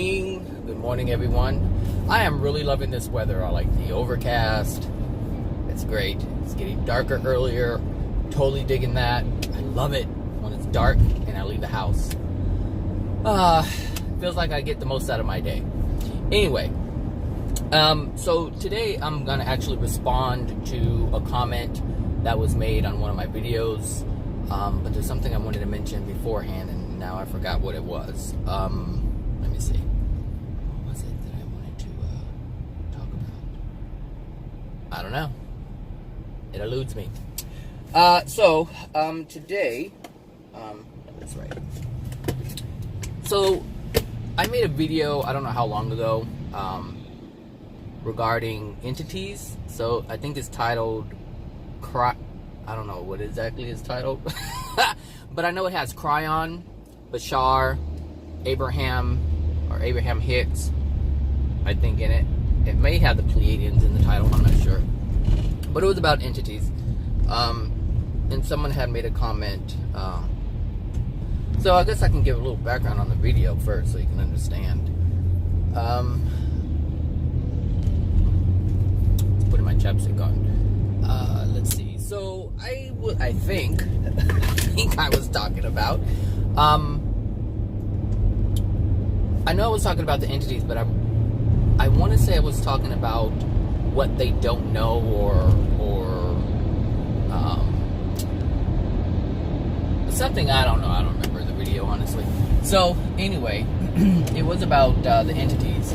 Good morning, everyone. I am really loving this weather. I like the overcast. It's great. It's getting darker earlier. Totally digging that. I love it when it's dark and I leave the house. Feels like I get the most out of my day. Anyway, so today I'm gonna actually respond to a comment that was made on one of my videos. But there's something I wanted to mention beforehand, and now I forgot what it was. Let me see. What was it that I wanted to talk about? I don't know. It eludes me. Today, that's right. So, I made a video, I don't know how long ago, regarding entities. So, I think it's titled, I don't know what exactly it's titled. But I know it has Kryon, Bashar, Abraham Hicks, I think, in it. It may have the Pleiadians in the title, I'm not sure. But it was about entities. And someone had made a comment. So I guess I can give a little background on the video first so you can understand. Let's put my chapstick on. Let's see. So I think I was talking about. I know I was talking about the entities, but I want to say I was talking about what they don't know or something. I don't know. I don't remember the video, honestly. So anyway, it was about the entities,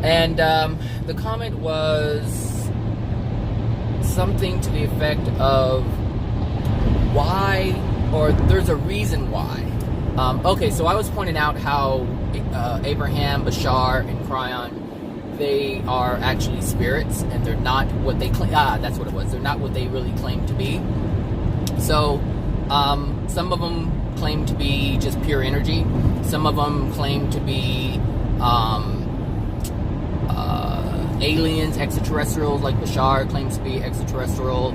and the comment was something to the effect of why, or there's a reason why. Okay, so I was pointing out how Abraham, Bashar, and Kryon, they are actually spirits, and they're not what they claim. That's what it was. They're not what they really claim to be. So, some of them claim to be just pure energy. Some of them claim to be aliens, extraterrestrials, like Bashar claims to be extraterrestrial.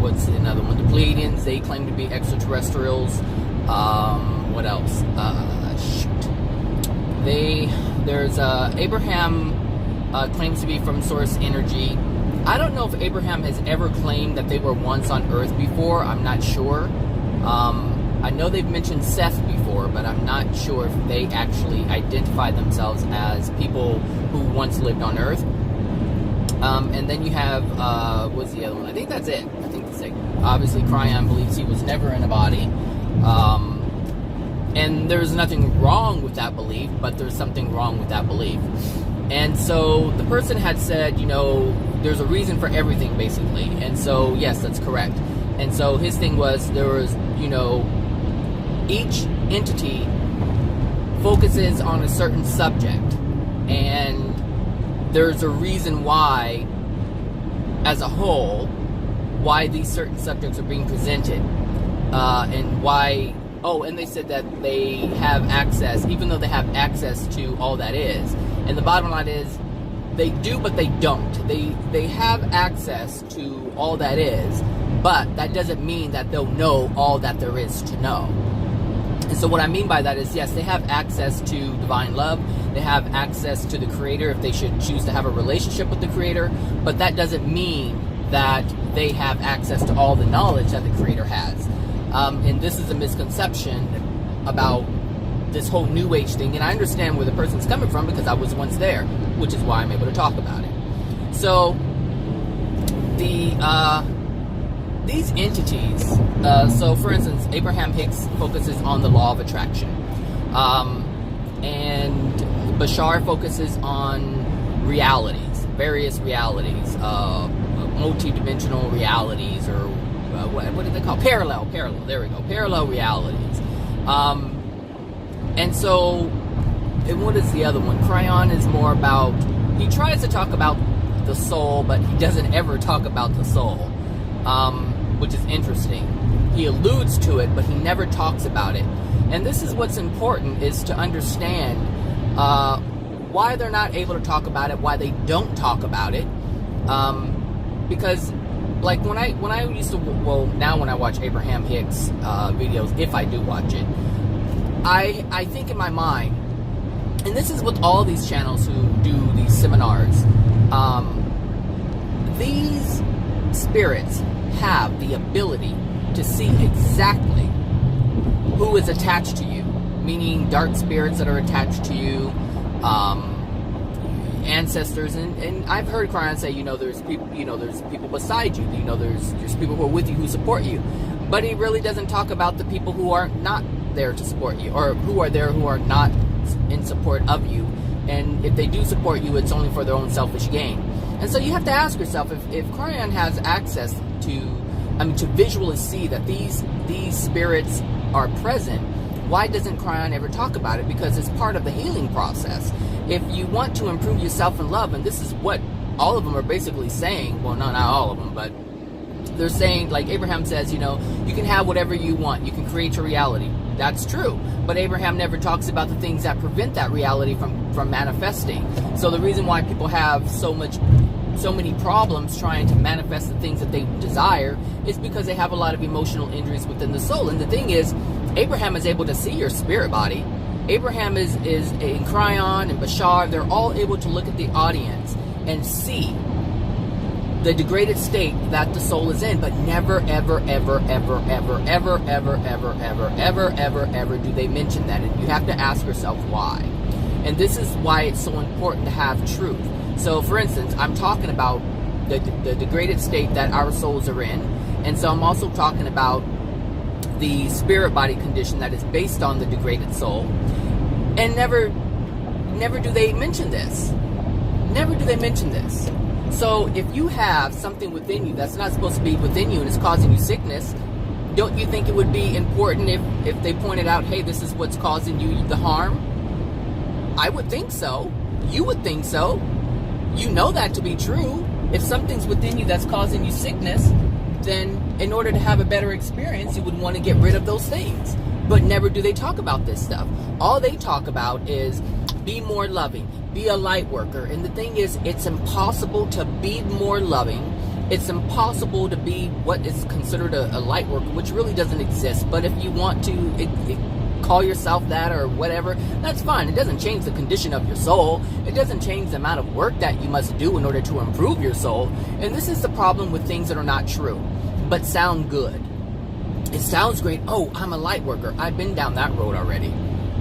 What's another one? The Pleiadians, they claim to be extraterrestrials. What else? There's Abraham claims to be from source energy. I don't know if Abraham has ever claimed that they were once on Earth before. I'm not sure. I know they've mentioned Seth before, but I'm not sure if they actually identify themselves as people who once lived on Earth. And then you have, what's the other one? I think that's it. I think that's it. Obviously, Kryon believes he was never in a body. And there's nothing wrong with that belief, but there's something wrong with that belief. And so the person had said, there's a reason for everything, basically. And so, yes, that's correct. And so his thing was, there was, each entity focuses on a certain subject. And there's a reason why, as a whole, why these certain subjects are being presented. And why... Oh, and they said that they have access, even though they have access to all that is. And the bottom line is, they do, but they don't. They have access to all that is, but that doesn't mean that they'll know all that there is to know. And so what I mean by that is, yes, they have access to divine love. They have access to the Creator if they should choose to have a relationship with the Creator. But that doesn't mean that they have access to all the knowledge that the Creator has. And this is a misconception about this whole New Age thing. And I understand where the person's coming from because I was once there, which is why I'm able to talk about it. So, these entities, so for instance, Abraham Hicks focuses on the law of attraction. And Bashar focuses on realities, various realities, multi-dimensional realities, or what do they call? Parallel, there we go, parallel realities. And so, and what is the other one? Kryon is more about, he tries to talk about the soul, but he doesn't ever talk about the soul, which is interesting. He alludes to it, but he never talks about it. And this is what's important, is to understand why they're not able to talk about it, why they don't talk about it. Because, like, when I used to, well, now when I watch Abraham Hicks videos, if I do watch it, I think in my mind, and this is with all these channels who do these seminars, these spirits have the ability to see exactly who is attached to you, meaning dark spirits that are attached to you, ancestors, and I've heard Kryon say, there's people beside you, there's people who are with you who support you, but he really doesn't talk about the people who are not there to support you, or who are there who are not in support of you, and if they do support you, it's only for their own selfish gain. And so you have to ask yourself, if Kryon has access to visually see that these spirits are present, why doesn't Kryon ever talk about it? Because it's part of the healing process. If you want to improve yourself in love, and this is what all of them are basically saying, well, no, not all of them, but they're saying, like Abraham says, you can have whatever you want, you can create your reality. That's true, but Abraham never talks about the things that prevent that reality from manifesting. So the reason why people have so many problems trying to manifest the things that they desire is because they have a lot of emotional injuries within the soul. And the thing is, Abraham is able to see your spirit body. Abraham is in Kryon and Bashar, they're all able to look at the audience and see the degraded state that the soul is in, but never, ever, ever, ever, ever, ever, ever, ever, ever, ever, ever, ever do they mention that. And you have to ask yourself why. And this is why it's so important to have truth. So, for instance, I'm talking about the degraded state that our souls are in, and so I'm also talking about the spirit body condition that is based on the degraded soul, and never do they mention this. Never do they mention this. So if you have something within you that's not supposed to be within you and it's causing you sickness, don't you think it would be important if they pointed out, hey, this is what's causing you the harm? I would think so. You would think so. You know that to be true. If something's within you that's causing you sickness, then in order to have a better experience, you would want to get rid of those things. But never do they talk about this stuff. All they talk about is be more loving, be a light worker. And the thing is, it's impossible to be more loving. It's impossible to be what is considered a light worker, which really doesn't exist. But if you want to call yourself that or whatever, that's fine. It doesn't change the condition of your soul. It doesn't change the amount of work that you must do in order to improve your soul. And this is the problem with things that are not true, but sound good. It sounds great. Oh, I'm a light worker. I've been down that road already.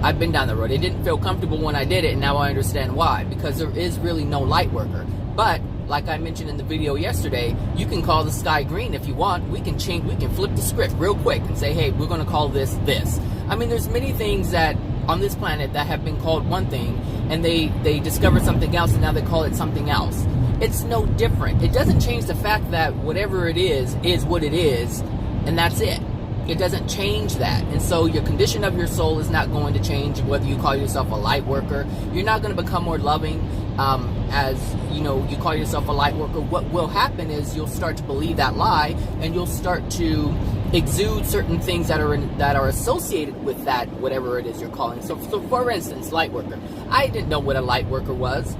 I've been down the road. It didn't feel comfortable when I did it, and now I understand why. Because there is really no light worker. But like I mentioned in the video yesterday, you can call the sky green if you want. We can change. We can flip the script real quick and say, hey, we're going to call this this. I mean, there's many things that on this planet that have been called one thing, and they discovered something else, and now they call it something else. It's no different. It doesn't change the fact that whatever it is what it is, and that's it. It doesn't change that. And so your condition of your soul is not going to change whether you call yourself a light worker. You're not going to become more loving as you call yourself a light worker. What will happen is you'll start to believe that lie, and you'll start to exude certain things that are associated with that, whatever it is you're calling. So for instance, light worker. I didn't know what a light worker was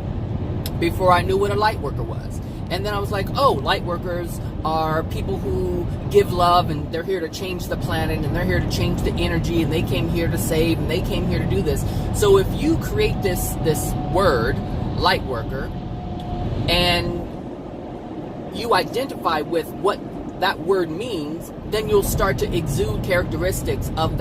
before I knew what a light worker was. And then I was like, oh, light workers are people who give love, and they're here to change the planet, and they're here to change the energy, and they came here to save, and they came here to do this. So if you create this word, light worker, and you identify with what that word means, then you'll start to exude characteristics of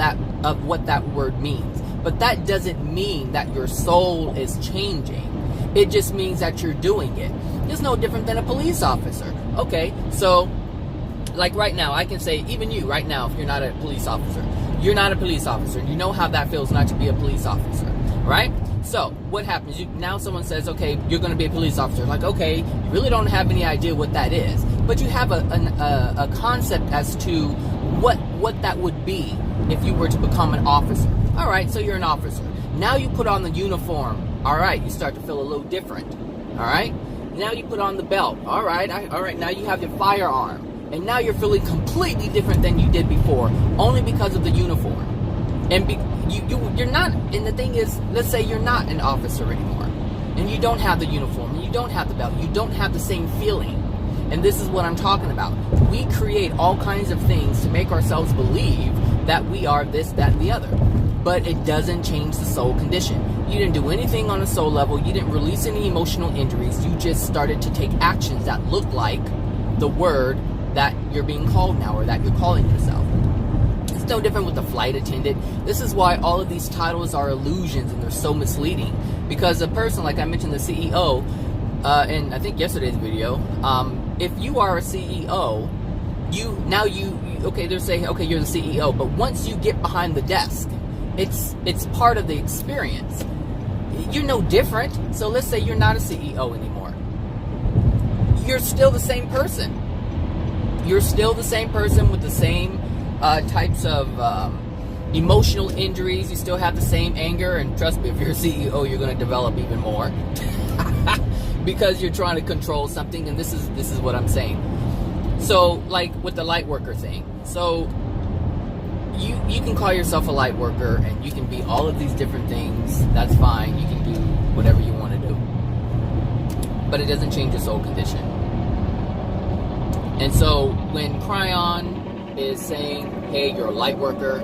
what that word means. But that doesn't mean that your soul is changing. It just means that you're doing it. It's no different than a police officer. Okay, so like right now, I can say, even you right now, if you're not a police officer, you're not a police officer. You know how that feels not to be a police officer, right? So what happens? Now someone says, okay, you're going to be a police officer. Like, okay, you really don't have any idea what that is, but you have a concept as to what that would be if you were to become an officer. All right, so you're an officer. Now you put on the uniform. All right, you start to feel a little different. All right, now you put on the belt. All right, now you have your firearm. And now you're feeling completely different than you did before, only because of the uniform. And you're not, and the thing is, let's say you're not an officer anymore, and you don't have the uniform, and you don't have the belt, you don't have the same feeling. And this is what I'm talking about. We create all kinds of things to make ourselves believe that we are this, that, and the other. but it doesn't change the soul condition. You didn't do anything on a soul level. You didn't release any emotional injuries. You just started to take actions that look like the word that you're being called now, or that you're calling yourself. It's no different with the flight attendant. This is why all of these titles are illusions and they're so misleading. Because a person, like I mentioned, the CEO, in I think yesterday's video, if you are a CEO, they're saying, okay, you're the CEO, but once you get behind the desk, it's part of the experience. You're no different. So let's say you're not a CEO anymore. You're still the same person. You're still the same person with the same types of emotional injuries. You still have the same anger, and trust me, if you're a CEO, you're going to develop even more because you're trying to control something. And this is what I'm saying. So, like with the light worker thing, so you can call yourself a light worker, and you can be all of these different things. That's fine. You can do whatever you want to do, but it doesn't change your soul condition. And so when Kryon is saying, hey, you're a light worker,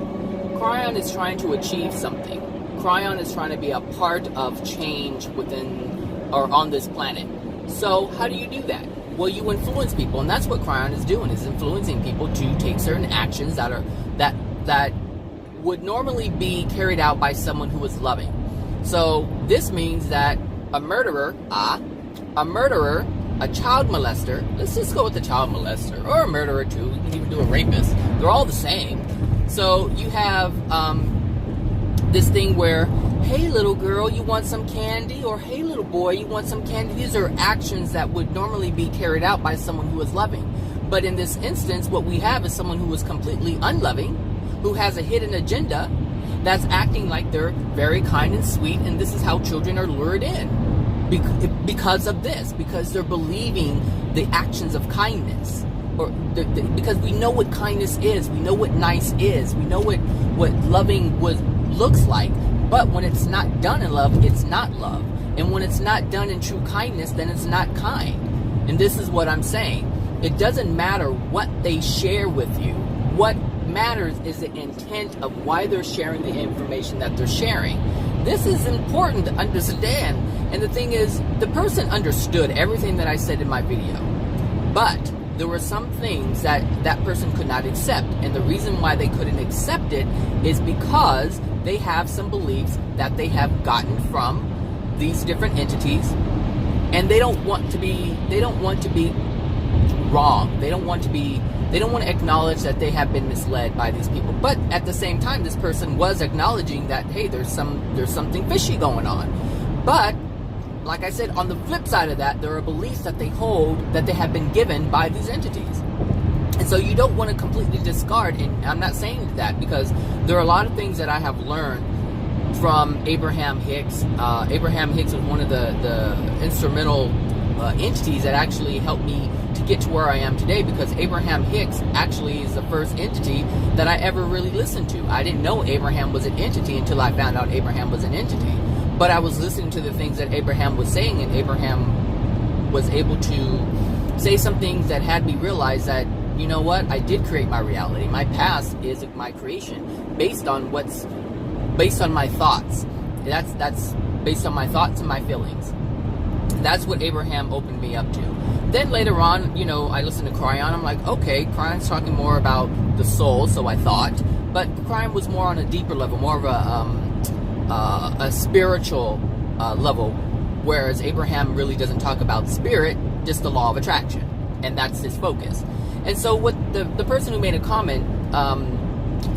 Kryon is trying to achieve something. Kryon is trying to be a part of change within or on this planet. So how do you do that? Well, you influence people, and that's what Kryon is doing, is influencing people to take certain actions that would normally be carried out by someone who is loving. So this means that a murderer, a child molester, let's just go with the child molester, or a murderer too, we can even do a rapist, they're all the same. So you have this thing where, hey little girl, you want some candy? Or hey little boy, you want some candy? These are actions that would normally be carried out by someone who is loving. But in this instance, what we have is someone who is completely unloving, who has a hidden agenda, that's acting like they're very kind and sweet, and this is how children are lured in. Because of this, because they're believing the actions of kindness, because we know what kindness is, we know what nice is, we know what loving looks like, but when it's not done in love, it's not love, and when it's not done in true kindness, then it's not kind. And this is what I'm saying. It doesn't matter what they share with you. What matters is the intent of why they're sharing the information that they're sharing. This is important to understand. And the thing is, the person understood everything that I said in my video, but there were some things that that person could not accept. And the reason why they couldn't accept it is because they have some beliefs that they have gotten from these different entities, and they don't want to be wrong. They don't want to acknowledge that they have been misled by these people. But at the same time, this person was acknowledging that, hey, there's something fishy going on. But like I said, on the flip side of that, there are beliefs that they hold that they have been given by these entities. And so you don't want to completely discard, and I'm not saying that, because there are a lot of things that I have learned from Abraham Hicks. Abraham Hicks was one of the instrumental entities that actually helped me to get to where I am today, because Abraham Hicks actually is the first entity that I ever really listened to. I didn't know Abraham was an entity until I found out Abraham was an entity. But I was listening to the things that Abraham was saying, and Abraham was able to say some things that had me realize that, you know what, I did create my reality. My past is my creation based on my thoughts. That's based on my thoughts and my feelings. That's what Abraham opened me up to. Then later on, I listened to Kryon. I'm like, okay, Kryon's talking more about the soul, so I thought. But Kryon was more on a deeper level, more of a spiritual level, whereas Abraham really doesn't talk about spirit, just the law of attraction, and that's his focus. And so what the person who made a comment,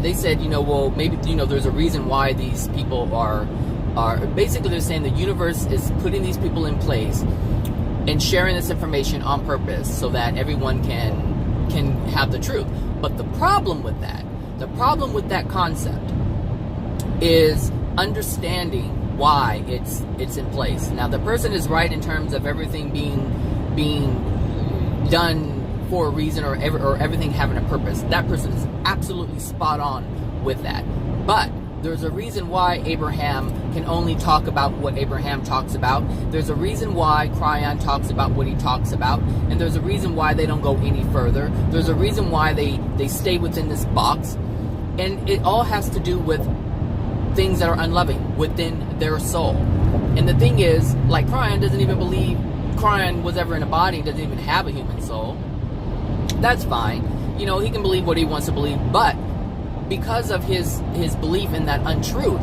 they said, well, maybe, there's a reason why these people are basically, they're saying the universe is putting these people in place and sharing this information on purpose so that everyone can have the truth. But the problem with that concept is understanding why it's in place. Now, the person is right in terms of everything being done for a reason, or everything having a purpose. That person is absolutely spot on with that. But there's a reason why Abraham can only talk about what Abraham talks about. There's a reason why Kryon talks about what he talks about. And there's a reason why they don't go any further. There's a reason why they stay within this box. And it all has to do with things that are unloving within their soul. And the thing is, like, Kryon doesn't even believe Kryon was ever in a body, doesn't even have a human soul. That's fine. You know, he can believe what he wants to believe, but because of his belief in that untruth,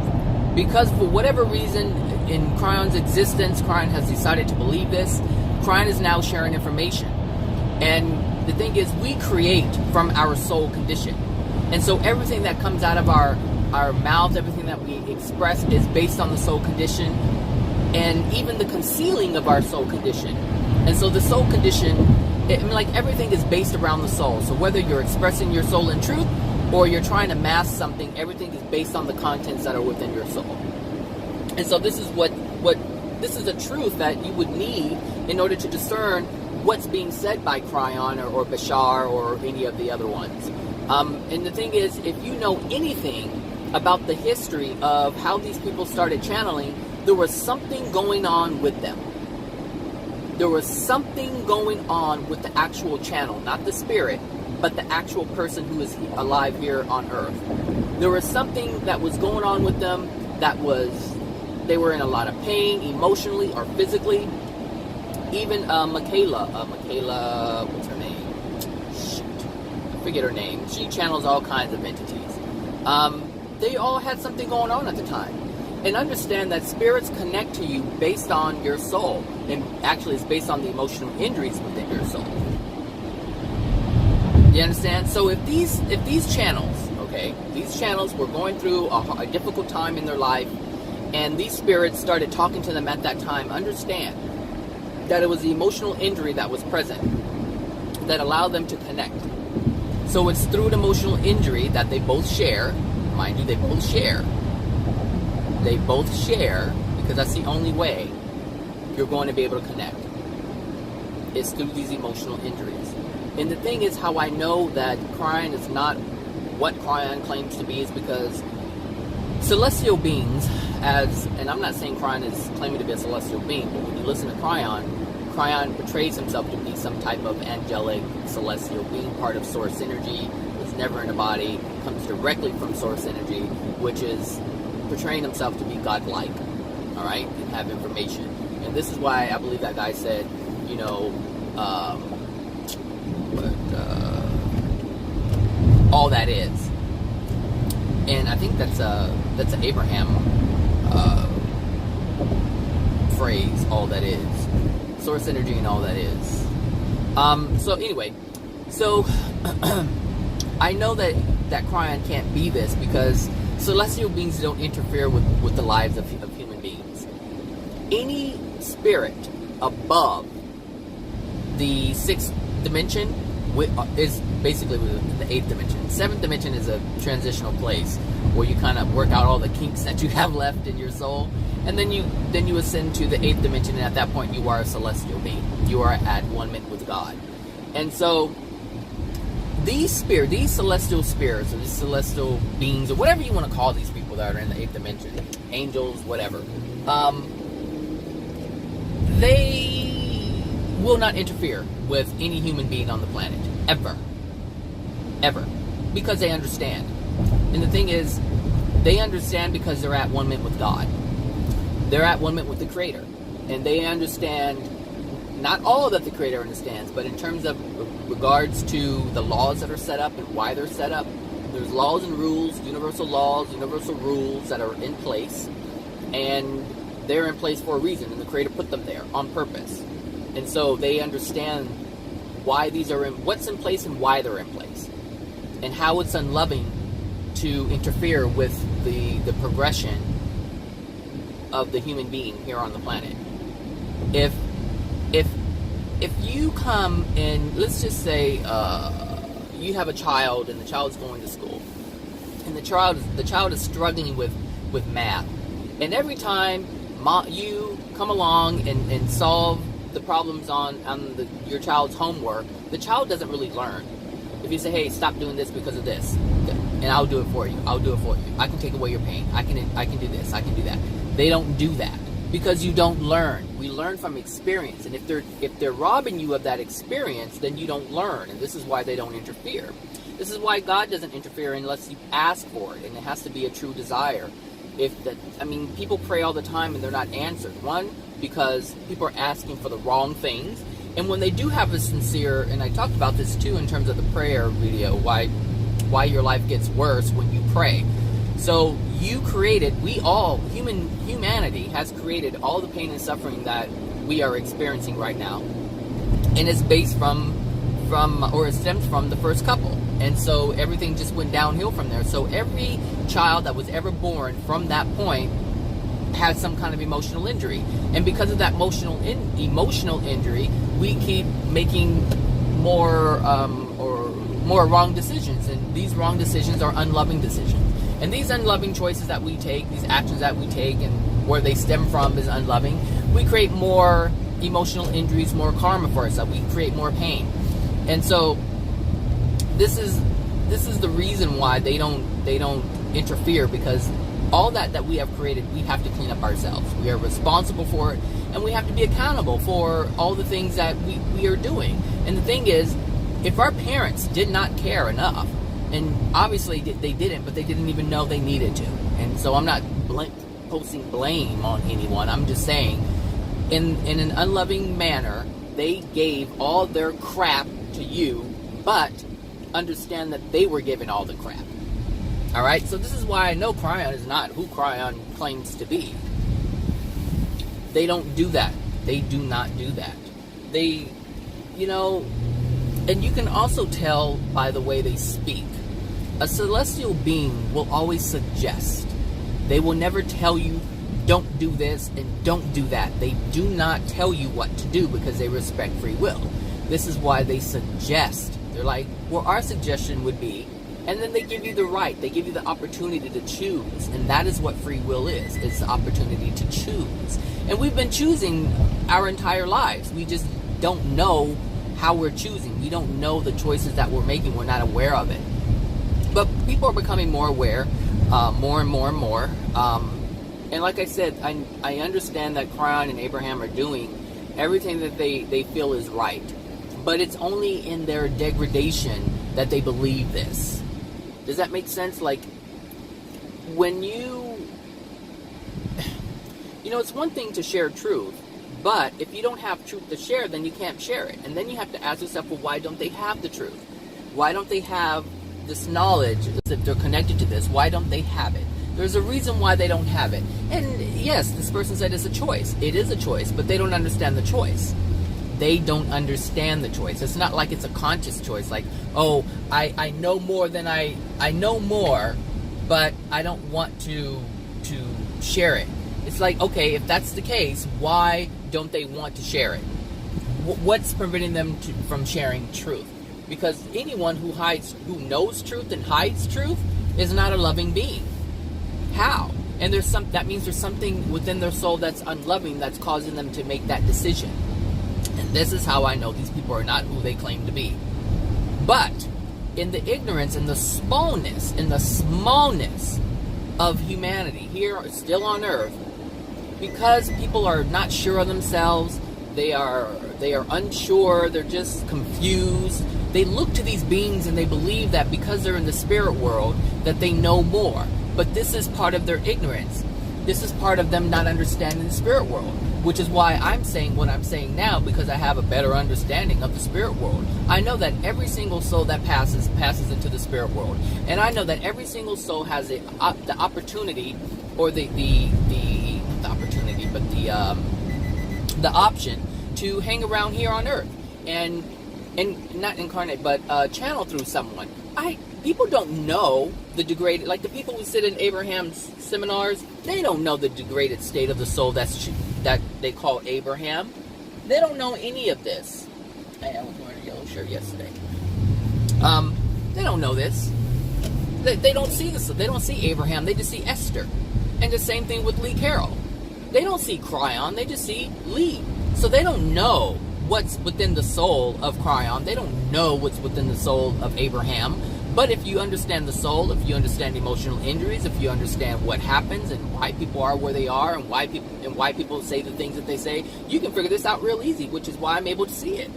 because for whatever reason in Kryon's existence, Kryon has decided to believe this, Kryon is now sharing information. And the thing is, we create from our soul condition. And so everything that comes out of our mouth, everything that we express is based on the soul condition, and even the concealing of our soul condition. And so the soul condition, like everything is based around the soul. So whether you're expressing your soul in truth or you're trying to mask something, everything is based on the contents that are within your soul. And so this is this is a truth that you would need in order to discern what's being said by Kryon or Bashar or any of the other ones. And the thing is, if you know anything about the history of how these people started channeling, there was something going on with them. There was something going on with the actual channel, not the spirit, but the actual person who is alive here on Earth. There was something that was going on with them they were in a lot of pain, emotionally or physically. Even Michaela, what's her name? Shoot, I forget her name. She channels all kinds of entities. They all had something going on at the time. And understand that spirits connect to you based on your soul. And actually it's based on the emotional injuries within your soul. You understand? So if these channels, okay, these channels were going through a difficult time in their life, and these spirits started talking to them at that time, understand that it was the emotional injury that was present that allowed them to connect. So it's through an emotional injury that they both share. Mind you, they both share. They both share, because that's the only way you're going to be able to connect. It's through these emotional injuries. And the thing is, how I know that Kryon is not what Kryon claims to be is because celestial beings, and I'm not saying Kryon is claiming to be a celestial being, but when you listen to Kryon portrays himself to be some type of angelic celestial being, part of source energy, is never in a body, comes directly from source energy, which is portraying himself to be godlike, all right, and have information. And this is why I believe that guy said, you know, all that is. And I think that's an Abraham phrase, all that is. Source energy and all that is. So anyway, so I know that Kryon can't be this because celestial beings don't interfere with the lives of human beings. Any spirit above the 6th dimension is basically within the 8th dimension. 7th dimension is a transitional place where you kind of work out all the kinks that you have left in your soul, and then you ascend to the 8th dimension, and at that point you are a celestial being. You are at one with God. And so these celestial spirits, or these celestial beings, or whatever you want to call these people that are in the 8th dimension, angels, whatever, they will not interfere with any human being on the planet, ever, because they understand. And the thing is, they understand because they're at one with God. They're at one with the Creator, and they understand not all that the Creator understands, but in terms of regards to the laws that are set up and why they're set up. There's laws and rules, universal laws, universal rules that are in place, and they're in place for a reason, and the Creator put them there on purpose. And so they understand why these are what's in place and why they're in place, and how it's unloving to interfere with the progression of the human being here on the planet. If you come and let's just say you have a child and the child's going to school, and the child is struggling with math, and every time you come along and solve the problems on your child's homework, the child doesn't really learn. If you say, hey, stop doing this because of this, and I'll do it for you. I can take away your pain. I can do this. I can do that. They don't do that because you don't learn. We learn from experience, and if they're robbing you of that experience, then you don't learn, and this is why they don't interfere. This is why God doesn't interfere unless you ask for it, and it has to be a true desire. People pray all the time and they're not answered. One, because people are asking for the wrong things. And when they do have a sincere, and I talked about this too in terms of the prayer video, why your life gets worse when you pray. So humanity has created all the pain and suffering that we are experiencing right now. And it's based it stems from the first couple. And so everything just went downhill from there. So every child that was ever born from that point has some kind of emotional injury. And because of that emotional injury, we keep making more wrong decisions. And these wrong decisions are unloving decisions. And these unloving choices that we take, these actions that we take, and where they stem from is unloving, we create more emotional injuries, more karma for ourselves. We create more pain. And so this is the reason why they don't interfere, because all that we have created, we have to clean up ourselves. We are responsible for it, and we have to be accountable for all the things that we are doing. And the thing is, if our parents did not care enough, and obviously they didn't, but they didn't even know they needed to. And so I'm not posting blame on anyone. I'm just saying, in an unloving manner, they gave all their crap to you, but understand that they were given all the crap. Alright, so this is why I know Kryon is not who Kryon claims to be. They don't do that. They do not do that. And you can also tell by the way they speak. A celestial being will always suggest. They will never tell you, don't do this and don't do that. They do not tell you what to do because they respect free will. This is why they suggest. They're like, well, our suggestion would be, and then they give you the right. They give you the opportunity to choose. And that is what free will is. It's the opportunity to choose. And we've been choosing our entire lives. We just don't know how we're choosing. We don't know the choices that we're making. We're not aware of it. But people are becoming more aware, more and more and more. And like I said, I understand that Kryon and Abraham are doing everything that they feel is right. But it's only in their degradation that they believe this. Does that make sense? Like, when it's one thing to share truth, but if you don't have truth to share, then you can't share it. And then you have to ask yourself, well, why don't they have the truth? Why don't they have this knowledge? If they're connected to this, why don't they have it? There's a reason why they don't have it. And yes, this person said it's a choice. It is a choice, but they don't understand the choice. They don't understand the choice. It's not like it's a conscious choice. Like, oh, I know more than I know more, but I don't want to share it. It's like, okay, if that's the case, why don't they want to share it? What's preventing them from sharing truth? Because anyone who knows truth and hides truth is not a loving being. How? And that means there's something within their soul that's unloving that's causing them to make that decision. And this is how I know these people are not who they claim to be. But in the ignorance and the smallness of humanity here, still on Earth, because people are not sure of themselves, they are unsure, they're just confused. They look to these beings and they believe that because they're in the spirit world that they know more. But this is part of their ignorance. This is part of them not understanding the spirit world, which is why I'm saying what I'm saying now, because I have a better understanding of the spirit world. I know that every single soul that passes into the spirit world, and I know that every single soul has the opportunity, or the option to hang around here on Earth and not incarnate, but channel through someone. People don't know the degraded, like the people who sit in Abraham's seminars, they don't know the degraded state of the soul that they call Abraham. They don't know any of this. I was wearing a yellow shirt yesterday. They don't know this. They don't see this. They don't see Abraham. They just see Esther. And the same thing with Lee Carroll. They don't see Kryon. They just see Lee. So they don't know what's within the soul of Kryon. They don't know what's within the soul of Abraham. But if you understand the soul, if you understand emotional injuries, if you understand what happens and why people are where they are and why people say the things that they say, you can figure this out real easy, which is why I'm able to see it.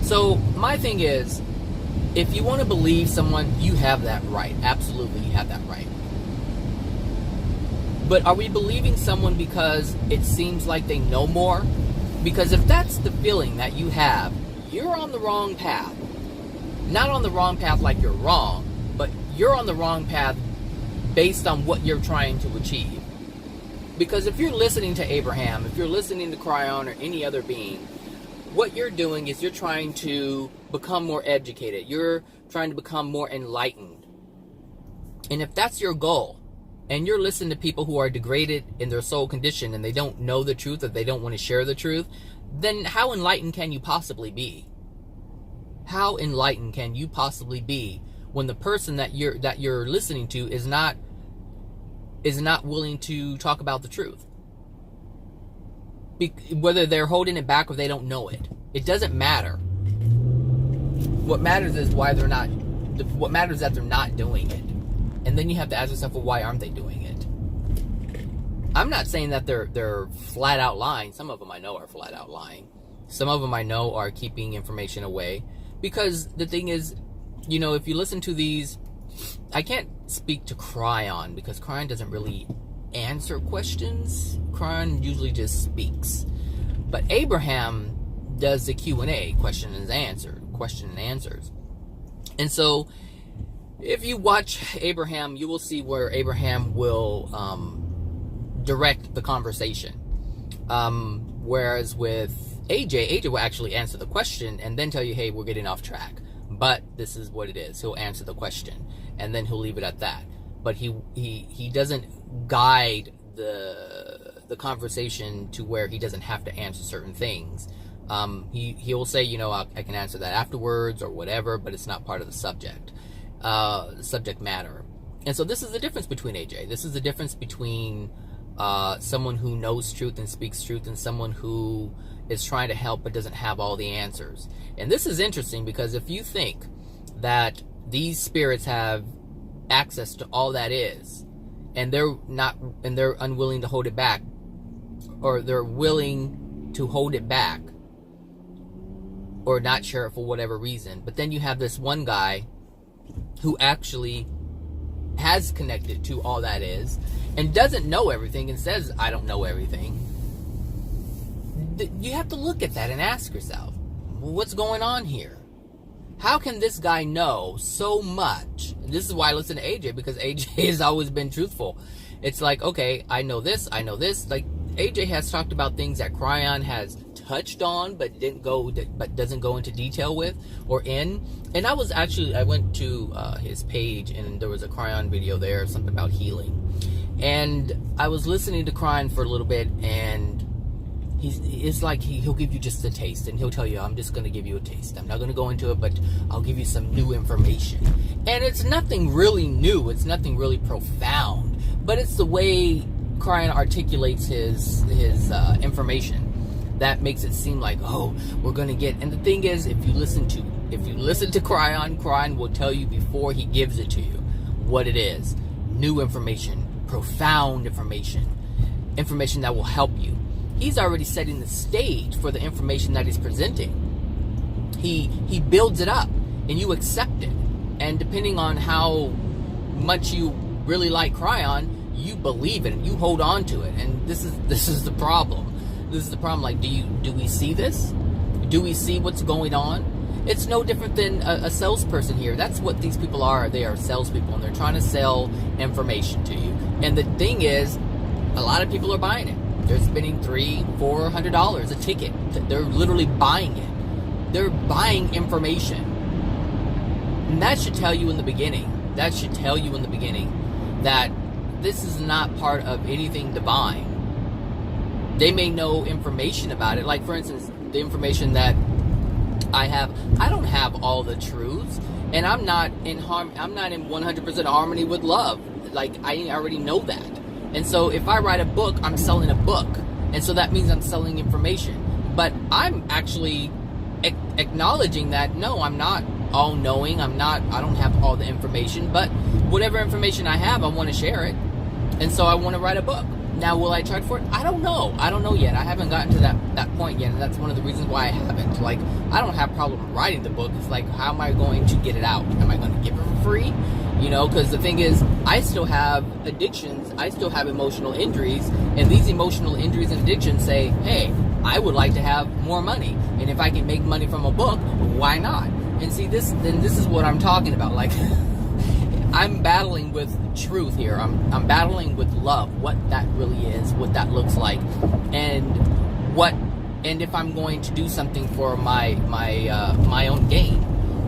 So my thing is, if you want to believe someone, you have that right. Absolutely, you have that right. But are we believing someone because it seems like they know more? Because if that's the feeling that you have, you're on the wrong path. Not on the wrong path like you're wrong, but you're on the wrong path based on what you're trying to achieve. Because if you're listening to Abraham, if you're listening to Kryon or any other being, what you're doing is you're trying to become more educated. You're trying to become more enlightened. And if that's your goal, and you're listening to people who are degraded in their soul condition and they don't know the truth or they don't want to share the truth, then how enlightened can you possibly be? How enlightened can you possibly be when the person that you're listening to is not willing to talk about the truth? Whether they're holding it back or they don't know it, it doesn't matter. What matters is why they're not. What matters is that they're not doing it. And then you have to ask yourself, well, why aren't they doing it? I'm not saying that they're flat out lying. Some of them I know are flat out lying. Some of them I know are keeping information away. Because the thing is, you know, if you listen to these, I can't speak to Kryon because Kryon doesn't really answer questions. Kryon usually just speaks. But Abraham does the Q&A, question and answers. And so if you watch Abraham, you will see where Abraham will direct the conversation. Whereas with AJ will actually answer the question and then tell you, hey, we're getting off track. But this is what it is. He'll answer the question and then he'll leave it at that. But he doesn't guide the conversation to where he doesn't have to answer certain things. He'll say, you know, I can answer that afterwards or whatever, but it's not part of the subject matter. And so this is the difference between AJ. This is the difference between someone who knows truth and speaks truth and someone who is trying to help but doesn't have all the answers. And this is interesting because if you think that these spirits have access to all that is, and they're unwilling to hold it back, or they're willing to hold it back or not share it for whatever reason, but then you have this one guy who actually has connected to all that is and doesn't know everything and says, I don't know everything. You have to look at that and ask yourself, well, what's going on here? How can this guy know so much? This is why I listen to AJ, because AJ has always been truthful. It's like, okay, I know this. Like, AJ has talked about things that Kryon has touched on but doesn't go into detail with or in. And I went to his page and there was a Kryon video there, something about healing. And I was listening to Kryon for a little bit, and it's like he'll give you just a taste, and he'll tell you, I'm just going to give you a taste. I'm not going to go into it, but I'll give you some new information. And it's nothing really new. It's nothing really profound. But it's the way Kryon articulates his information that makes it seem like, oh, we're going to get... And the thing is, if you listen to Kryon will tell you before he gives it to you what it is. New information, profound information that will help you. He's already setting the stage for the information that he's presenting. He builds it up, and you accept it. And depending on how much you really like Kryon, you believe it and you hold on to it. And this is the problem. This is the problem. Like, do we see this? Do we see what's going on? It's no different than a salesperson here. That's what these people are. They are salespeople, and they're trying to sell information to you. And the thing is, a lot of people are buying it. They're spending $300-400 a ticket. They're literally buying it. They're buying information. And that should tell you in the beginning. That this is not part of anything divine. They may know information about it. Like, for instance, the information that I have, I don't have all the truths, and I'm not in 100% harmony with love. Like, I already know that. And so if I write a book, I'm selling a book. And so that means I'm selling information. But I'm actually acknowledging that, no, I'm not all-knowing. I don't have all the information. But whatever information I have, I want to share it. And so I want to write a book. Now, will I charge for it? I don't know. I don't know yet. I haven't gotten to that point yet, and that's one of the reasons why I haven't. Like, I don't have a problem writing the book. It's like, how am I going to get it out? Am I going to give it for free? You know, because the thing is, I still have addictions. I still have emotional injuries, and these emotional injuries and addictions say, hey, I would like to have more money, and if I can make money from a book, why not? And see, this is what I'm talking about. Like, I'm battling with truth here. I'm battling with love, what that really is, what that looks like, and if I'm going to do something for my own gain.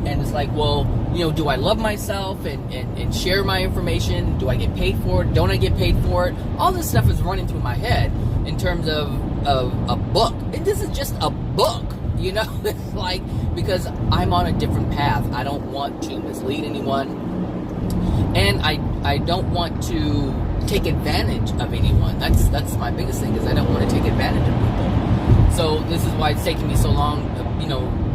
And it's like, well, you know, do I love myself and share my information? Do I get paid for it? Don't I get paid for it? All this stuff is running through my head in terms of a book. And this is just a book, you know? It's like, because I'm on a different path. I don't want to mislead anyone. And I don't want to take advantage of anyone. That's my biggest thing, is I don't want to take advantage of people. So this is why it's taking me so long, you know,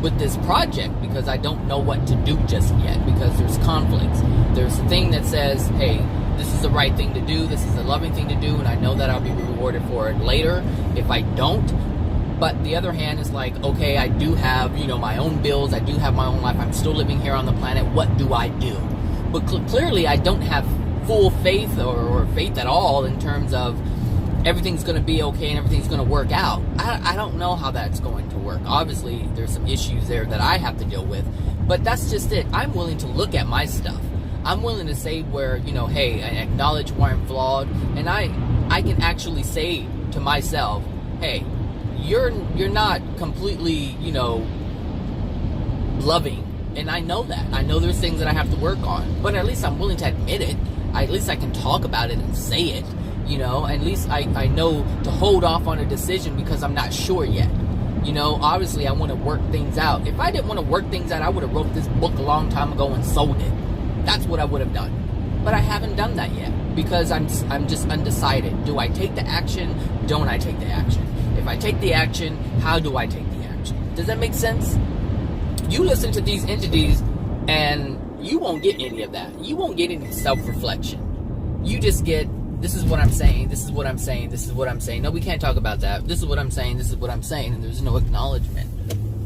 with this project, because I don't know what to do just yet, because there's conflicts. There's a thing that says, hey, this is the right thing to do, this is the loving thing to do, and I know that I'll be rewarded for it later if I don't. But the other hand is like, okay, I do have, you know, my own bills, I do have my own life, I'm still living here on the planet, what do I do? But clearly I don't have full faith or faith at all in terms of everything's going to be okay and everything's going to work out. I don't know how that's going to work. Obviously, there's some issues there that I have to deal with. But that's just it. I'm willing to look at my stuff. I'm willing to say where, you know, hey, I acknowledge where I'm flawed. And I can actually say to myself, hey, you're not completely, you know, loving. And I know that. I know there's things that I have to work on. But at least I'm willing to admit it. At least I can talk about it and say it. You know, at least I know to hold off on a decision because I'm not sure yet. You know, obviously I want to work things out. If I didn't want to work things out, I would have wrote this book a long time ago and sold it. That's what I would have done. But I haven't done that yet because I'm just undecided. Do I take the action? Don't I take the action? If I take the action, how do I take the action? Does that make sense? You listen to these entities and you won't get any of that. You won't get any self-reflection. You just get, this is what I'm saying, this is what I'm saying, this is what I'm saying. No, we can't talk about that. This is what I'm saying, this is what I'm saying. And there's no acknowledgement.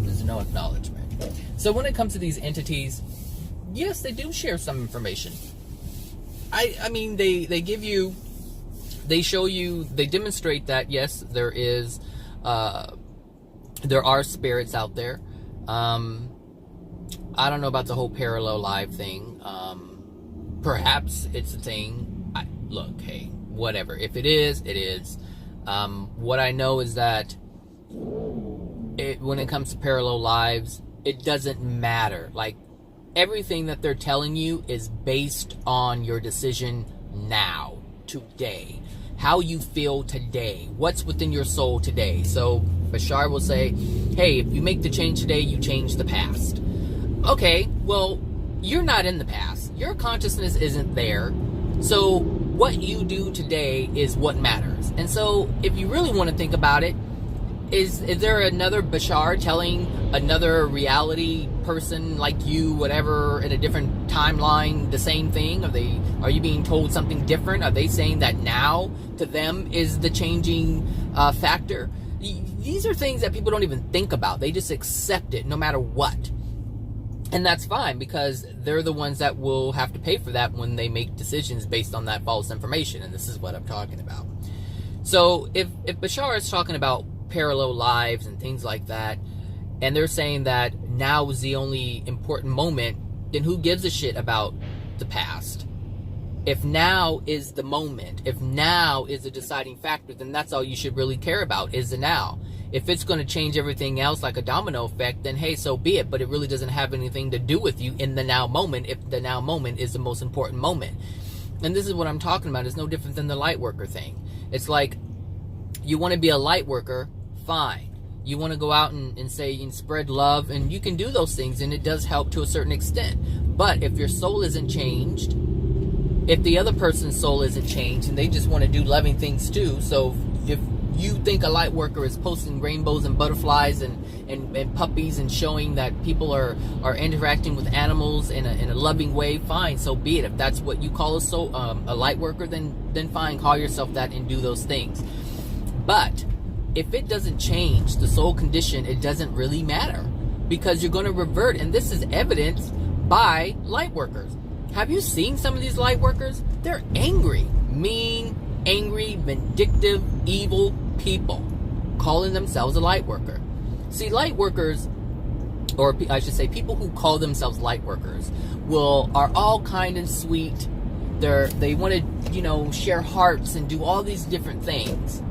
There's no acknowledgement. So when it comes to these entities, yes, they do share some information. I mean, they give you, they show you, they demonstrate that, yes, there are spirits out there. I don't know about the whole parallel live thing. Perhaps it's a thing. Look, hey, whatever. If it is, it is. What I know is that when it comes to parallel lives, it doesn't matter. Like, everything that they're telling you is based on your decision now, today. How you feel today. What's within your soul today. So, Bashar will say, hey, if you make the change today, you change the past. Okay, well, you're not in the past. Your consciousness isn't there. So what you do today is what matters. And so if you really want to think about it, is there another Bashar telling another reality person like you, whatever, in a different timeline, the same thing? Are you being told something different? Are they saying that now to them is the changing factor? These are things that people don't even think about. They just accept it no matter what. And that's fine, because they're the ones that will have to pay for that when they make decisions based on that false information. And this is what I'm talking about. So if Bashar is talking about parallel lives and things like that, and they're saying that now is the only important moment, then who gives a shit about the past? If now is the moment, if now is the deciding factor, then that's all you should really care about, is the now. If it's going to change everything else like a domino effect, then hey, so be it. But it really doesn't have anything to do with you in the now moment, if the now moment is the most important moment. And this is what I'm talking about. It's no different than the light worker thing. It's like, you want to be a light worker, fine. You want to go out and say and spread love, and you can do those things, and it does help to a certain extent. But if your soul isn't changed, if the other person's soul isn't changed, and they just want to do loving things too, so if you think a light worker is posting rainbows and butterflies and puppies and showing that people are interacting with animals in a loving way, fine, so be it. If that's what you call a light worker, then fine, call yourself that and do those things. But if it doesn't change the soul condition, it doesn't really matter, because you're going to revert. And this is evidenced by light workers. Have you seen some of these light workers? They're angry, mean, angry, vindictive, evil people calling themselves a light worker. See, light workers, or I should say people who call themselves light workers, are all kind and sweet. They want to, share hearts and do all these different things.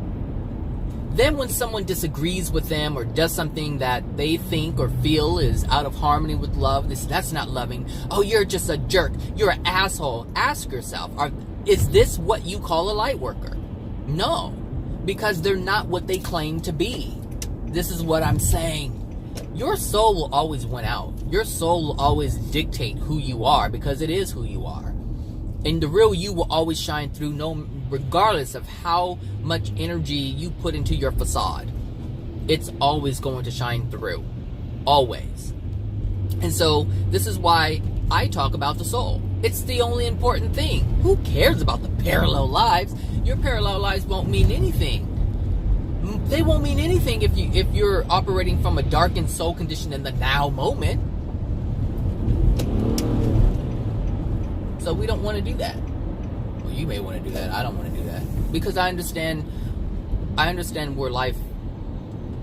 Then when someone disagrees with them or does something that they think or feel is out of harmony with love, that's not loving. Oh, you're just a jerk. You're an asshole. Ask yourself, is this what you call a light worker? No, because they're not what they claim to be. This is what I'm saying. Your soul will always win out. Your soul will always dictate who you are, because it is who you are. And the real you will always shine through, regardless of how much energy you put into your facade. It's always going to shine through. Always. And so this is why I talk about the soul. It's the only important thing. Who cares about the parallel lives? Your parallel lives won't mean anything. They won't mean anything if you're operating from a darkened soul condition in the now moment. So we don't want to do that. Well, you may want to do that. I don't want to do that, because I understand where life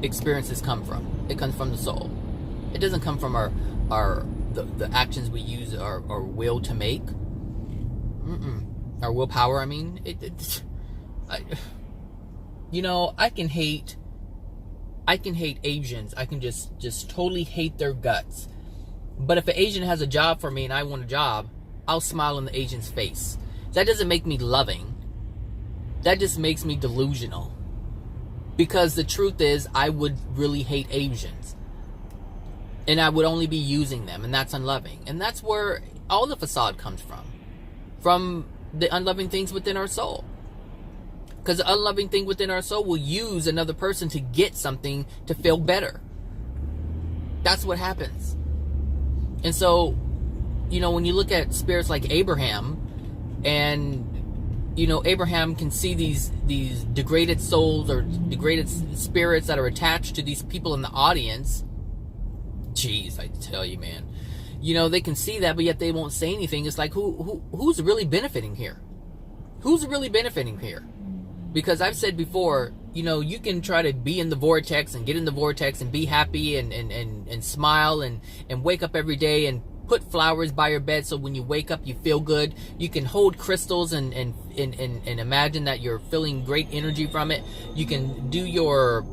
experiences come from. It comes from the soul. It doesn't come from the actions we use our will to make. Our willpower. I mean, I can hate Asians. I can just totally hate their guts. But if an Asian has a job for me and I want a job, I'll smile on the Asian's face. That doesn't make me loving. That just makes me delusional. Because the truth is, I would really hate Asians. And I would only be using them, and that's unloving. And that's where all the facade comes from. From the unloving things within our soul. Because the unloving thing within our soul will use another person to get something to feel better. That's what happens. And so, when you look at spirits like Abraham, and Abraham can see these degraded souls or degraded spirits that are attached to these people in the audience. Jeez, I tell you, man. They can see that, but yet they won't say anything. It's like, who's really benefiting here? Who's really benefiting here? Because I've said before, you can try to be in the vortex and get in the vortex and be happy and smile and wake up every day and put flowers by your bed so when you wake up you feel good. You can hold crystals and imagine that you're feeling great energy from it. You can do your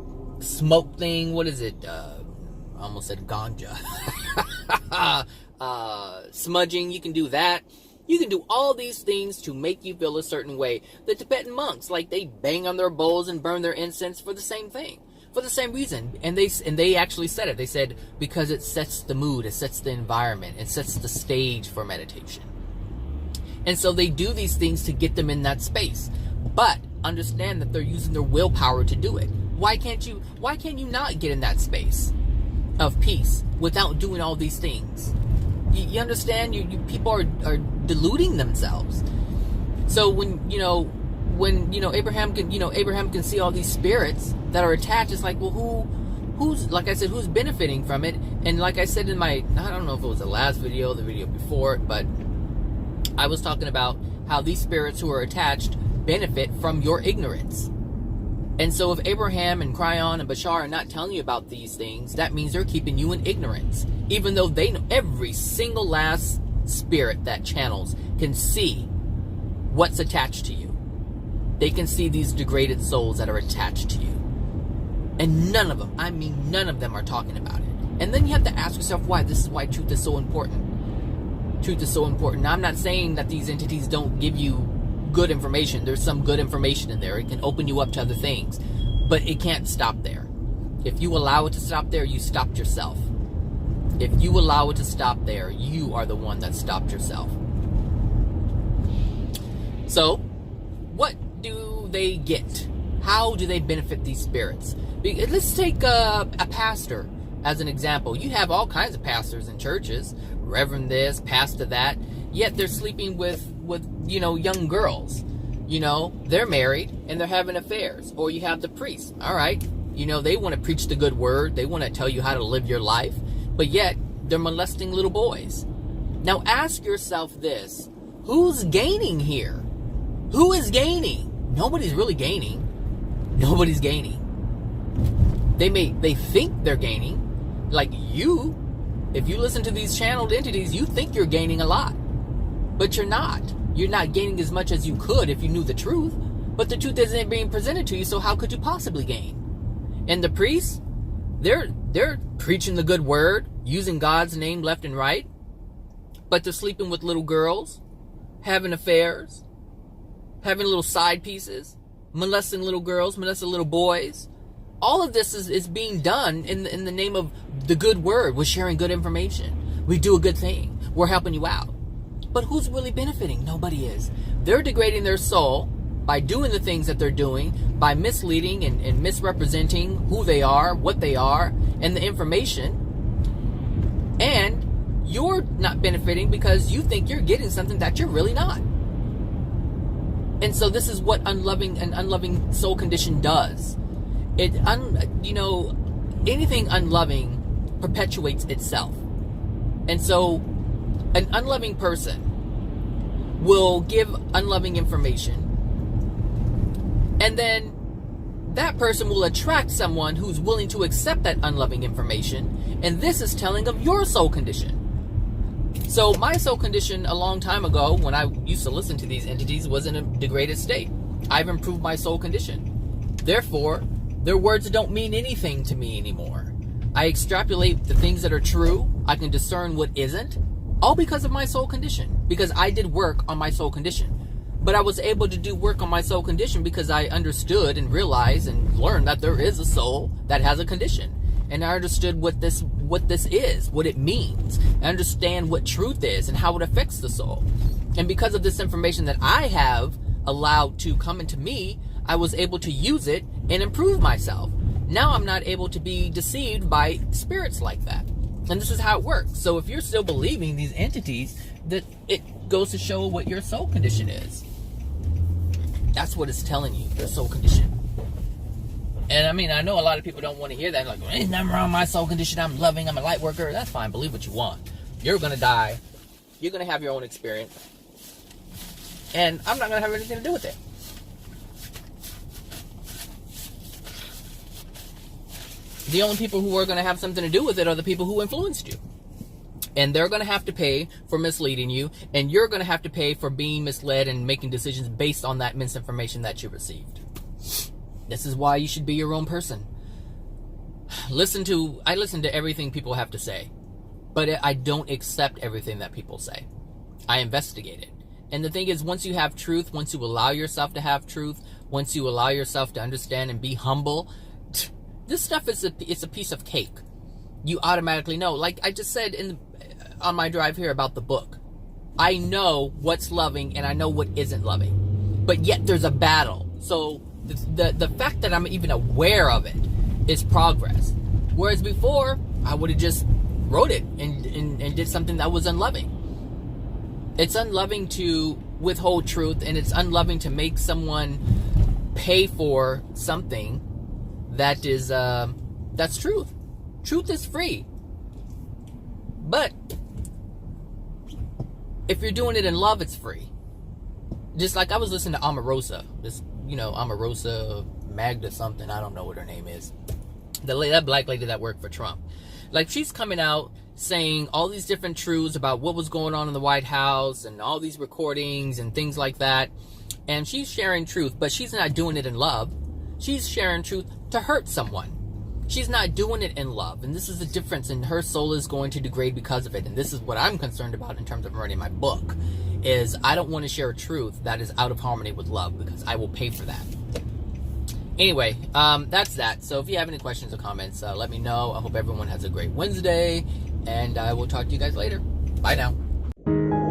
smoke thing. What is it? I almost said ganja. Smudging. You can do that. You can do all these things to make you feel a certain way. The Tibetan monks, they bang on their bowls and burn their incense for the same thing. For the same reason. And they actually said it. They said, because it sets the mood, it sets the environment, it sets the stage for meditation. And so they do these things to get them in that space. But understand that they're using their willpower to do it. Why can't you not get in that space of peace without doing all these things? You understand? You people are deluding themselves. So when Abraham can see all these spirits that are attached. It's like, well, who's like I said, who's benefiting from it? And like I said in I don't know if it was the last video, the video before it, but I was talking about how these spirits who are attached benefit from your ignorance. And so if Abraham and Kryon and Bashar are not telling you about these things, that means they're keeping you in ignorance. Even though they know, every single last spirit that channels can see what's attached to you. They can see these degraded souls that are attached to you. And none of them are talking about it. And then you have to ask yourself why. This is why truth is so important. Truth is so important. Now, I'm not saying that these entities don't give you good information. There's some good information in there. It can open you up to other things. But it can't stop there. If you allow it to stop there, you stopped yourself. If you allow it to stop there, you are the one that stopped yourself. So, what do they get? How do they benefit these spirits? Let's take a pastor as an example. You have all kinds of pastors in churches, reverend this, pastor that, yet they're sleeping with young girls. They're married and they're having affairs. Or you have the priest. All right, they want to preach the good word. They want to tell you how to live your life, but yet they're molesting little boys. Now ask yourself this: who's gaining here? Who is gaining? Nobody's really gaining. Nobody's gaining. They think they're gaining. Like you, if you listen to these channeled entities, you think you're gaining a lot, but you're not. You're not gaining as much as you could if you knew the truth, but the truth isn't being presented to you, so how could you possibly gain? And the priests, they're preaching the good word, using God's name left and right, but they're sleeping with little girls, having affairs, having little side pieces, molesting little girls, molesting little boys. All of this is being done in the name of the good word. We're sharing good information. We do a good thing. We're helping you out. But who's really benefiting? Nobody is. They're degrading their soul by doing the things that they're doing, by misleading and misrepresenting who they are, what they are, and the information. And you're not benefiting because you think you're getting something that you're really not. And so this is what an unloving soul condition does. Anything unloving perpetuates itself. And so an unloving person will give unloving information, and then that person will attract someone who's willing to accept that unloving information, and this is telling of your soul condition. So my soul condition a long time ago, when I used to listen to these entities, was in a degraded state. I've improved my soul condition. Therefore, their words don't mean anything to me anymore. I extrapolate the things that are true. I can discern what isn't, all because of my soul condition, because I did work on my soul condition. But I was able to do work on my soul condition because I understood and realized and learned that there is a soul that has a condition. And I understood what this is, what it means. I understand what truth is and how it affects the soul. And because of this information that I have allowed to come into me, I was able to use it and improve myself. Now I'm not able to be deceived by spirits like that. And this is how it works. So if you're still believing these entities, that it goes to show what your soul condition is. That's what it's telling you, your soul condition. And I mean, I know a lot of people don't want to hear that. Like, ain't nothing wrong with my soul condition. I'm loving. I'm a light worker. That's fine. Believe what you want. You're going to die. You're going to have your own experience. And I'm not going to have anything to do with it. The only people who are going to have something to do with it are the people who influenced you. And they're going to have to pay for misleading you. And you're going to have to pay for being misled and making decisions based on that misinformation that you received. This is why you should be your own person. I listen to everything people have to say. But I don't accept everything that people say. I investigate it. And the thing is, once you have truth, once you allow yourself to have truth, once you allow yourself to understand and be humble, this stuff is it's a piece of cake. You automatically know. Like I just said on my drive here about the book. I know what's loving and I know what isn't loving. But yet there's a battle. So the fact that I'm even aware of it is progress. Whereas before, I would have just wrote it and did something that was unloving. It's unloving to withhold truth, and it's unloving to make someone pay for something that is that's truth. Truth is free. But if you're doing it in love, it's free. Just like I was listening to Omarosa, Omarosa Magda something, I don't know what her name is. That black lady that worked for Trump. Like, she's coming out saying all these different truths about what was going on in the White House and all these recordings and things like that. And she's sharing truth, but she's not doing it in love. She's sharing truth to hurt someone. She's not doing it in love. And this is the difference, and her soul is going to degrade because of it. And this is what I'm concerned about in terms of writing my book, is I don't want to share a truth that is out of harmony with love, because I will pay for that. Anyway, that's that. So if you have any questions or comments, let me know. I hope everyone has a great Wednesday, and I will talk to you guys later. Bye now.